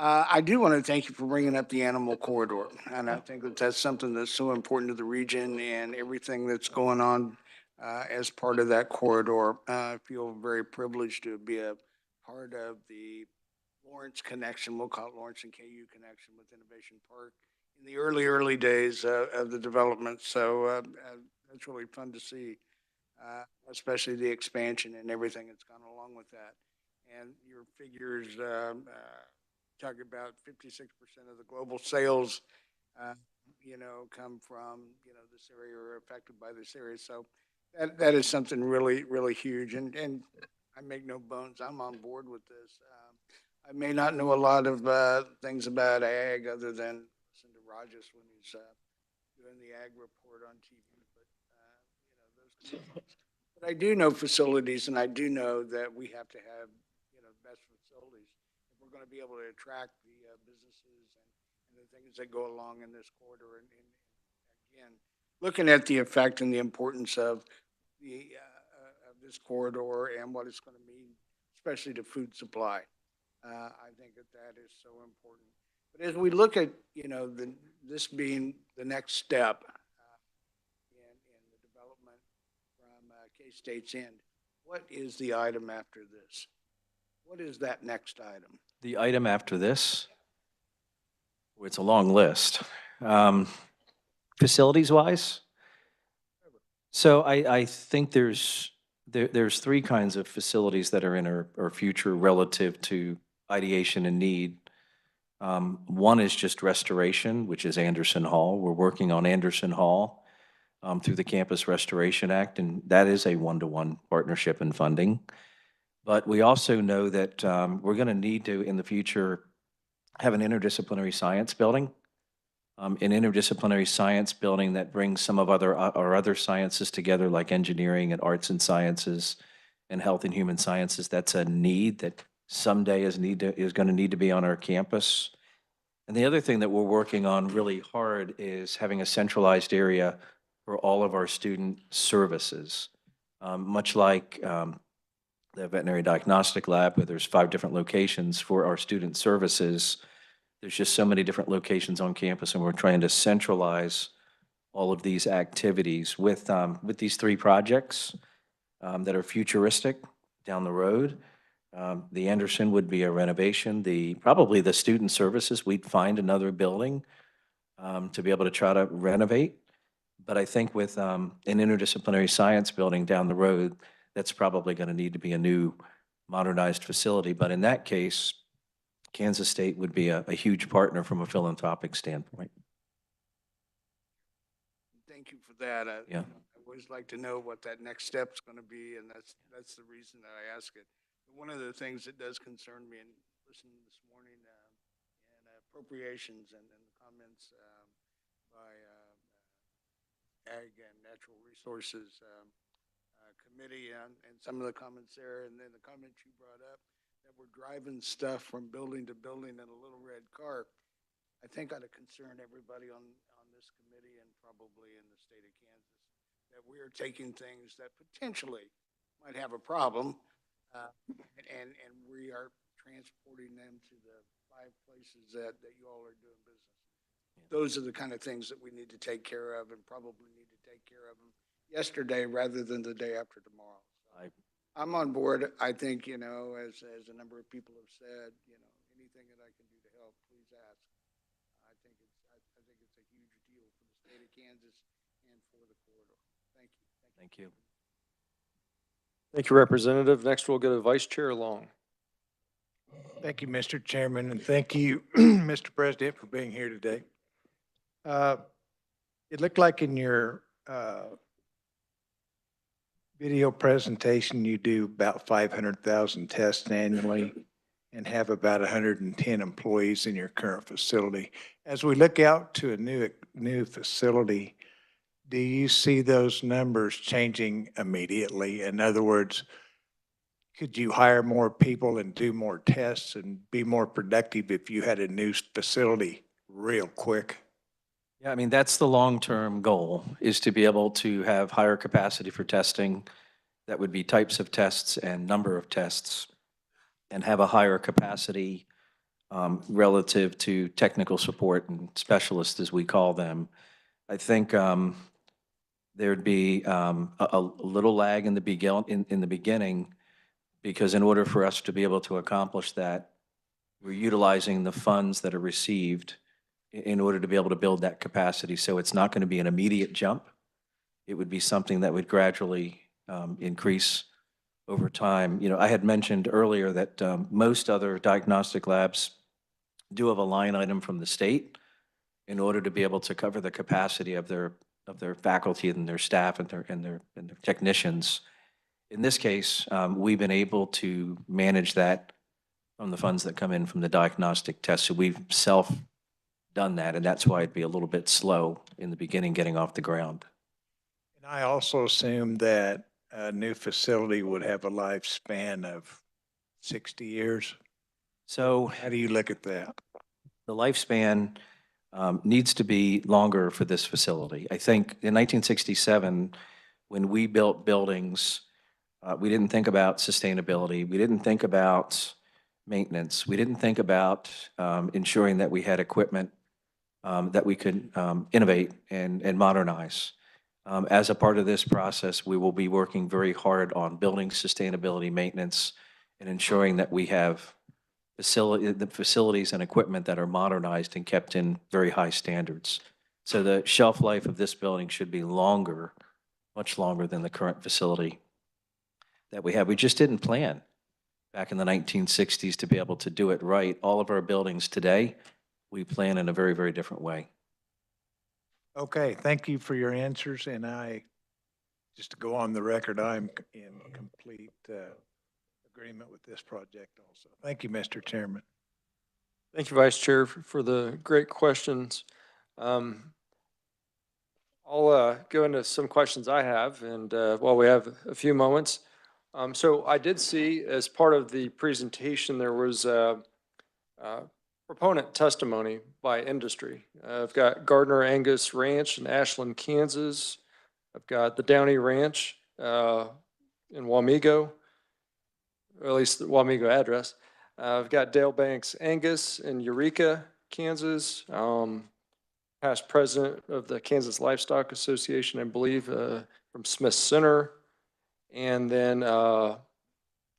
I do want to thank you for bringing up the animal corridor. And I think that that's something that's so important to the region and everything that's going on as part of that corridor. I feel very privileged to be a part of the Lawrence connection. We'll call it Lawrence and KU connection with Innovation Park in the early days of the development. So that's really fun to see, especially the expansion and everything that's gone along with that. And your figures talk about 56% of the global sales, come from, this area or affected by this area. So that is something really, really huge. And I make no bones, I'm on board with this. I may not know a lot of things about ag other than listen to Rajesh when he's doing the ag report on TV. But I do know facilities, and I do know that we have to have, best facilities if we're going to be able to attract the businesses and the things that go along in this corridor. And again, looking at the effect and the importance of of this corridor and what it's going to mean, especially to food supply, I think that is so important. But as we look at, this being the next step. K-State's end. What is the item after this? What is that next item? The item after this, it's a long list. Facilities wise, so I think there's 3 kinds of facilities that are in our future relative to ideation and need. One is just restoration, which is Anderson Hall. We're working on Anderson Hall through the Campus Restoration Act, and that is a 1-to-1 partnership in funding. But we also know that we're going to need to, in the future, have an interdisciplinary science building, an interdisciplinary science building that brings some of our other sciences together, like engineering and arts and sciences, and health and human sciences. That's a need that someday is going to need to be on our campus. And the other thing that we're working on really hard is having a centralized area for all of our student services. Much like the veterinary diagnostic lab, where there's 5 different locations for our student services, there's just so many different locations on campus, and we're trying to centralize all of these activities with these 3 projects that are futuristic down the road. The Anderson would be a renovation. Probably the student services, we'd find another building to be able to try to renovate. But I think with an interdisciplinary science building down the road, that's probably going to need to be a new modernized facility. But in that case, Kansas State would be a huge partner from a philanthropic standpoint. Thank you for that. Yeah. I always like to know what that next step's going to be, and that's the reason that I ask it. One of the things that does concern me, and listening this morning, and appropriations and the comments by Ag and Natural Resources Committee and some of the comments there, and then the comments you brought up that we're driving stuff from building to building in a little red car, I think ought to concern everybody on this committee and probably in the state of Kansas, that we are taking things that potentially might have a problem, and we are transporting them to the 5 places that you all are doing business. Those are the kind of things that we need to take care of, and probably need to take care of them yesterday rather than the day after tomorrow. So I'm on board. I think, as a number of people have said, anything that I can do to help, please ask. I think it's a huge deal for the state of Kansas and for the corridor. Thank you. Thank you. Thank you, Representative. Next, we'll go to Vice Chair Long. Thank you, Mr. Chairman, and thank you, Mr. President, for being here today. It looked like in your video presentation, you do about 500,000 tests annually and have about 110 employees in your current facility. As we look out to a new facility, do you see those numbers changing immediately? In other words, could you hire more people and do more tests and be more productive if you had a new facility real quick? Yeah, I mean, that's the long-term goal, is to be able to have higher capacity for testing. That would be types of tests and number of tests, and have a higher capacity relative to technical support and specialists, as we call them. I think there'd be a little lag in the beginning, because in order for us to be able to accomplish that, we're utilizing the funds that are received in order to be able to build that capacity. So it's not going to be an immediate jump. It would be something that would gradually increase over time. I had mentioned earlier that most other diagnostic labs do have a line item from the state in order to be able to cover the capacity of their faculty and their staff and their technicians. In this case, we've been able to manage that from the funds that come in from the diagnostic tests. So we've done that, and that's why it'd be a little bit slow in the beginning getting off the ground. And I also assume that a new facility would have a lifespan of 60 years. So how do you look at that? The lifespan needs to be longer for this facility. I think in 1967, when we built buildings, we didn't think about sustainability. We didn't think about maintenance. We didn't think about ensuring that we had equipment that we could innovate and modernize. As a part of this process, we will be working very hard on building sustainability, maintenance, and ensuring that we have the facilities and equipment that are modernized and kept in very high standards. So the shelf life of this building should be longer, much longer than the current facility that we have. We just didn't plan back in the 1960s to be able to do it right. All of our buildings today, we plan in a very, very different way. Okay, thank you for your answers, and just to go on the record, I'm in complete agreement with this project also. Thank you, Mr. Chairman. Thank you, Vice Chair, for the great questions. I'll go into some questions I have, and while we have a few moments, So I did see, as part of the presentation, there was proponent testimony by industry. I've got Gardner Angus Ranch in Ashland, Kansas. I've got the Downey Ranch in Wamego, or at least the Wamego address. I've got Dale Banks Angus in Eureka, Kansas. Past president of the Kansas Livestock Association, I believe, from Smith Center. And then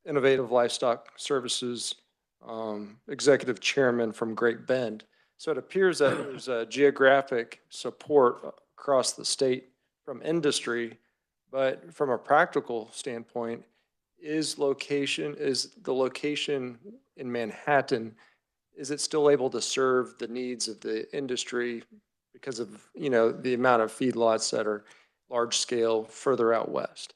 Innovative Livestock Services executive chairman from Great Bend. So it appears that there's a geographic support across the state from industry, but from a practical standpoint, is the location in Manhattan, is it still able to serve the needs of the industry because of, the amount of feedlots that are large scale further out west?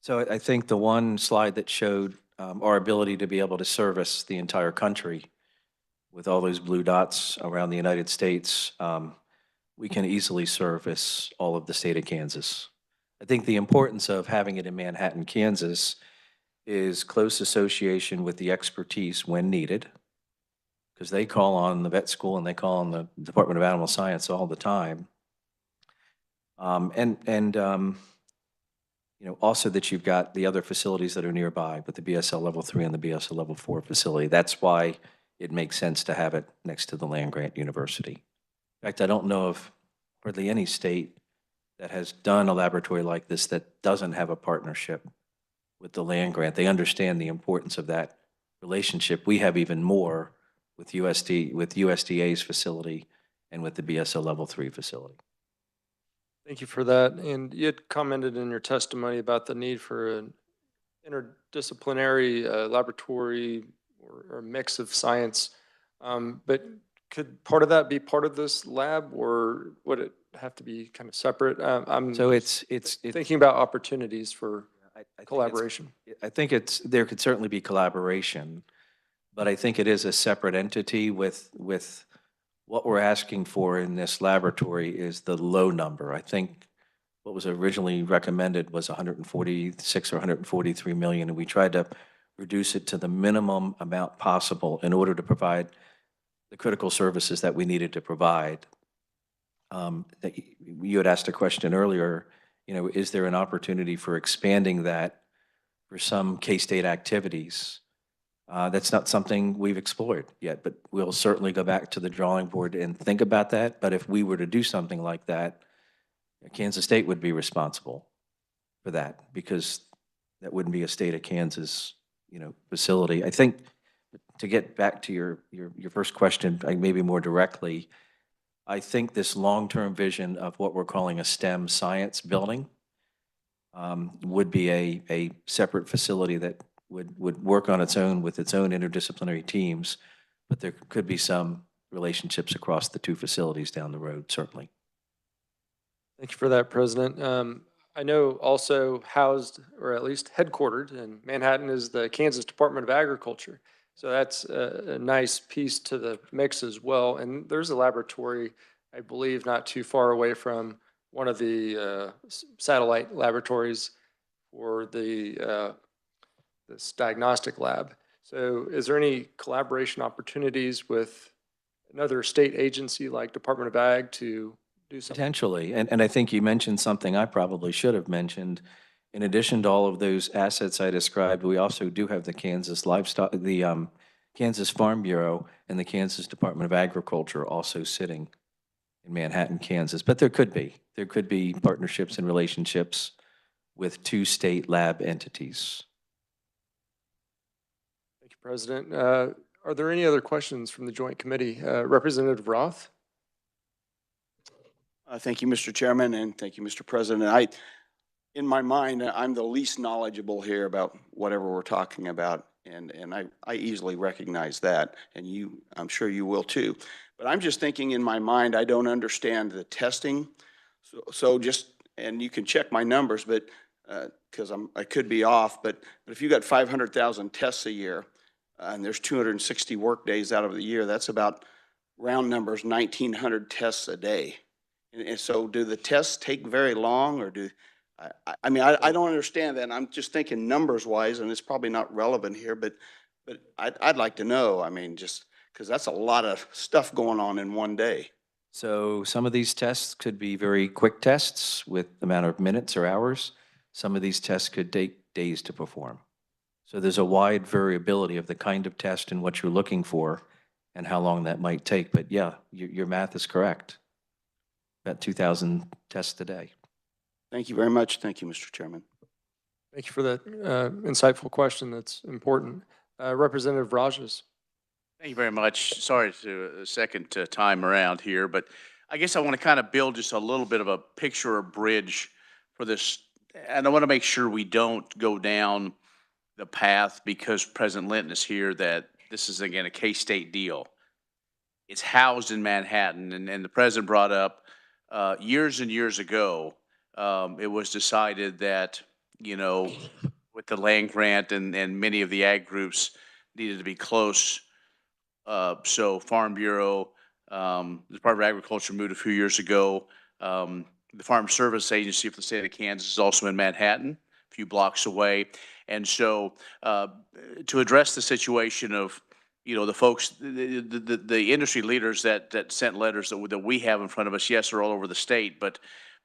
So I think the one slide that showed our ability to be able to service the entire country with all those blue dots around the United States, we can easily service all of the state of Kansas. I think the importance of having it in Manhattan, Kansas is close association with the expertise when needed, because they call on the vet school and they call on the Department of Animal Science all the time. Also that you've got the other facilities that are nearby with the BSL Level 3 and the BSL Level 4 facility. That's why it makes sense to have it next to the land-grant university. In fact, I don't know of hardly any state that has done a laboratory like this that doesn't have a partnership with the land grant. They understand the importance of that relationship. We have even more with USDA's facility and with the BSL Level 3 facility. Thank you for that. And you had commented in your testimony about the need for an interdisciplinary laboratory or mix of science. But could part of that be part of this lab, or would it have to be kind of separate? So it's thinking about opportunities for I collaboration. I think there could certainly be collaboration, but I think it is a separate entity with what we're asking for in this laboratory is the low number. I think what was originally recommended was 146 or 143 million, and we tried to reduce it to the minimum amount possible in order to provide the critical services that we needed to provide. You had asked a question earlier, is there an opportunity for expanding that for some K-State activities? That's not something we've explored yet, but we'll certainly go back to the drawing board and think about that. But if we were to do something like that, Kansas State would be responsible for that, because that wouldn't be a state of Kansas, facility. I think, to get back to your first question, maybe more directly, I think this long-term vision of what we're calling a STEM science building would be a separate facility that would work on its own with its own interdisciplinary teams, but there could be some relationships across the two facilities down the road, certainly. Thank you for that, President. I know also housed, or at least headquartered in Manhattan, is the Kansas Department of Agriculture. So that's a nice piece to the mix as well. And there's a laboratory, I believe, not too far away from one of the satellite laboratories for this diagnostic lab. So is there any collaboration opportunities with another state agency like Department of Ag to do something? Potentially, and I think you mentioned something I probably should have mentioned. In addition to all of those assets I described, we also do have the Kansas Livestock, the Kansas Farm Bureau and the Kansas Department of Agriculture also sitting in Manhattan, Kansas. But there could be partnerships and relationships with two state lab entities. Thank you, President. Are there any other questions from the Joint Committee? Representative Roth? Thank you, Mr. Chairman, and thank you, Mr. President. In my mind, I'm the least knowledgeable here about whatever we're talking about, and I easily recognize that, and I'm sure you will too. But I'm just thinking in my mind, I don't understand the testing. So just, and you can check my numbers, but because I could be off, but if you got 500,000 tests a year, and there's 260 work days out of the year, that's about, round numbers, 1,900 tests a day. And so do the tests take very long, or I mean, I don't understand that. And I'm just thinking numbers wise, and it's probably not relevant here, but I'd like to know. I mean, just because that's a lot of stuff going on in one day. So some of these tests could be very quick tests with a matter of minutes or hours. Some of these tests could take days to perform. So there's a wide variability of the kind of test and what you're looking for and how long that might take. But yeah, your math is correct. About 2,000 tests a day. Thank you very much. Thank you, Mr. Chairman. Thank you for that insightful question. That's important. Representative Rajas. Thank you very much. Sorry to second time around here, but I guess I want to kind of build just a little bit of a picture or bridge for this. And I want to make sure we don't go down the path, because President Linton is here, that this is again a K-State deal. It's housed in Manhattan, and the president brought up years and years ago, it was decided that, you know, with the land grant and many of the ag groups needed to be close. So Farm Bureau, the Department of Agriculture moved a few years ago. The Farm Service Agency for the state of Kansas is also in Manhattan, a few blocks away. And so to address the situation of, you know, the folks, the industry leaders that sent letters that we have in front of us, yes, are all over the state, but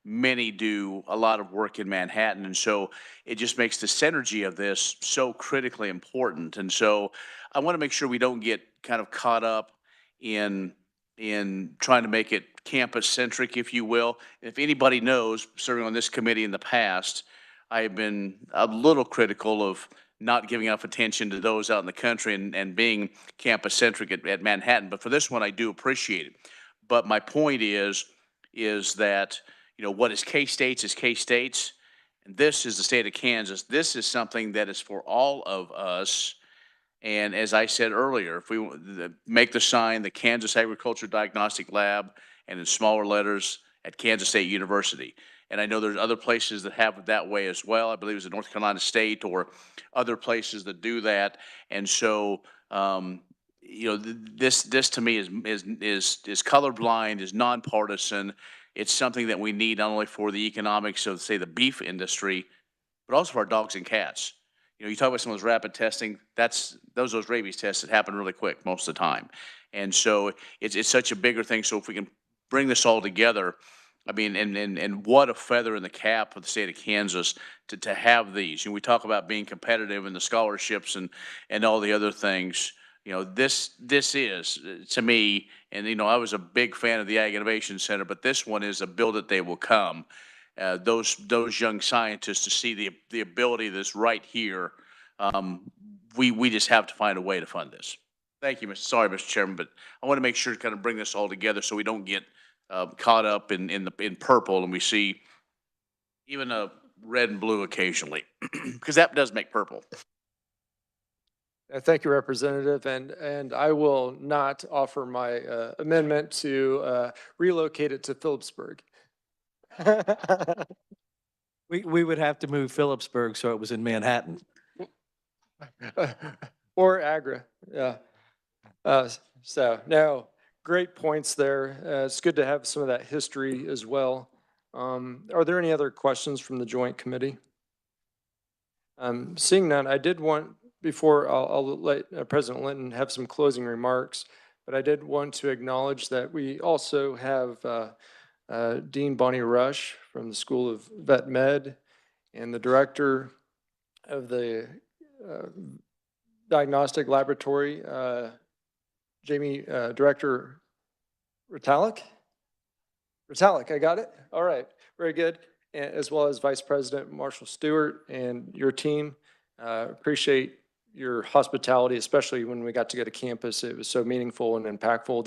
many do a lot of work in Manhattan. And so it just makes the synergy of this so critically important. And so I want to make sure we don't get kind of caught up in trying to make it campus centric, if you will. If anybody knows, serving on this committee in the past, I have been a little critical of not giving enough attention to those out in the country and being campus centric at Manhattan. But for this one, I do appreciate it. But my point is that, you know, what is K-State's is K-State's, and this is the state of Kansas. This is something that is for all of us. And as I said earlier, if we make the sign, the Kansas Agriculture Diagnostic Lab, and in smaller letters at Kansas State University. And I know there's other places that have it that way as well. I believe it's in North Carolina State or other places that do that. And so, you know, this to me is colorblind, is nonpartisan. It's something that we need not only for the economics of, say, the beef industry, but also for our dogs and cats. You know, you talk about some of those rapid testing, those rabies tests that happen really quick most of the time. And so it's such a bigger thing. So if we can bring this all together, I mean, and what a feather in the cap of the state of Kansas to have these. You know, we talk about being competitive and the scholarships and all the other things. You know, this is, to me, and, you know, I was a big fan of the Ag Innovation Center, but this one is a build it, they will come. Those young scientists to see the ability that's right here. We just have to find a way to fund this. Thank you, Mr. Chairman, but I want to make sure to kind of bring this all together so we don't get caught up in purple and we see even a red and blue occasionally, because that does make purple. Thank you, Representative, and I will not offer my amendment to relocate it to Phillipsburg. We would have to move Phillipsburg so it was in Manhattan. Or Agra, yeah. So, no, great points there. It's good to have some of that history as well. Are there any other questions from the Joint Committee? Seeing none, I did want, before I'll let President Linton have some closing remarks, but I did want to acknowledge that we also have Dean Bonnie Rush from the School of Vet Med and the director of the Diagnostic Laboratory, Director Ritalik, I got it? All right, very good. As well as Vice President Marshall Stewart and your team. Appreciate your hospitality, especially when we got to go to campus. It was so meaningful and impactful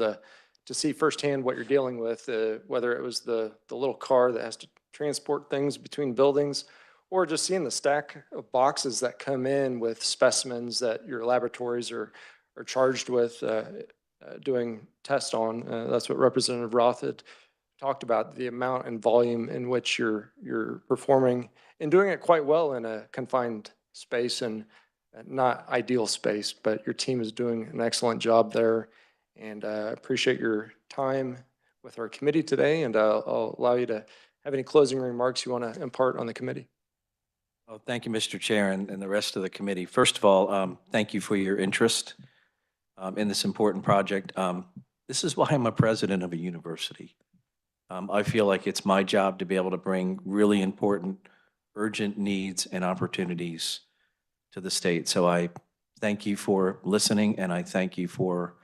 to see firsthand what you're dealing with, whether it was the little car that has to transport things between buildings, or just seeing the stack of boxes that come in with specimens that your laboratories are charged with doing tests on. That's what Representative Roth had talked about, the amount and volume in which you're performing and doing it quite well in a confined space and not ideal space, but your team is doing an excellent job there. And I appreciate your time with our committee today, and I'll allow you to have any closing remarks you want to impart on the committee. Oh, thank you, Mr. Chair, and the rest of the committee. First of all, thank you for your interest in this important project. This is why I'm a president of a university. I feel like it's my job to be able to bring really important, urgent needs and opportunities to the state. So I thank you for listening, and I thank you for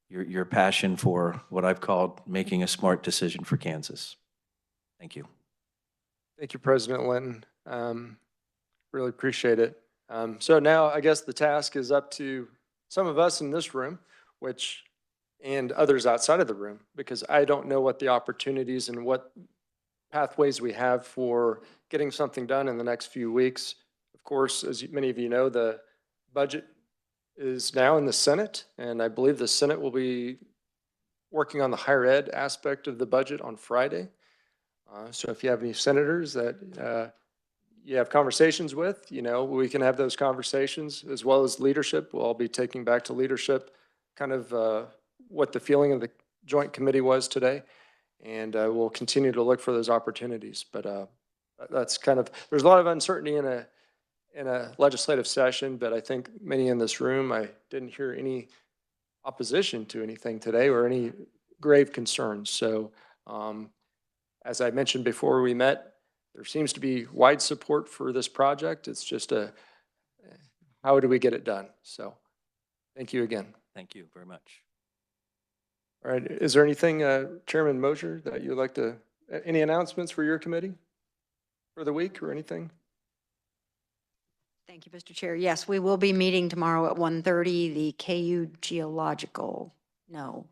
your passion for what I've called making a smart decision for Kansas. Thank you. Thank you, President Linton. Really appreciate it. So now I guess the task is up to some of us in this room, and others outside of the room, because I don't know what the opportunities and what pathways we have for getting something done in the next few weeks. Of course, as many of you know, the budget is now in the Senate, and I believe the Senate will be working on the higher ed aspect of the budget on Friday. So if you have any senators that you have conversations with, we can have those conversations, as well as leadership. We'll all be taking back to leadership kind of what the feeling of the joint committee was today. And we'll continue to look for those opportunities. But that's there's a lot of uncertainty in a legislative session, but I think many in this room, I didn't hear any opposition to anything today or any grave concerns. So as I mentioned before we met, there seems to be wide support for this project. It's just how do we get it done? So thank you again. Thank you very much. All right, is there anything, Chairman Mosier, that you'd like to, any announcements for your committee for the week or anything? Thank you, Mr. Chair. Yes, we will be meeting tomorrow at 1:30, the KU Geological, no.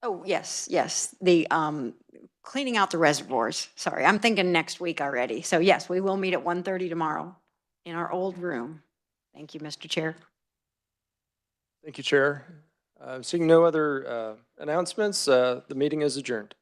Oh, yes, the cleaning out the reservoirs. Sorry, I'm thinking next week already. So yes, we will meet at 1:30 tomorrow in our old room. Thank you, Mr. Chair. Thank you, Chair. Seeing no other announcements, the meeting is adjourned.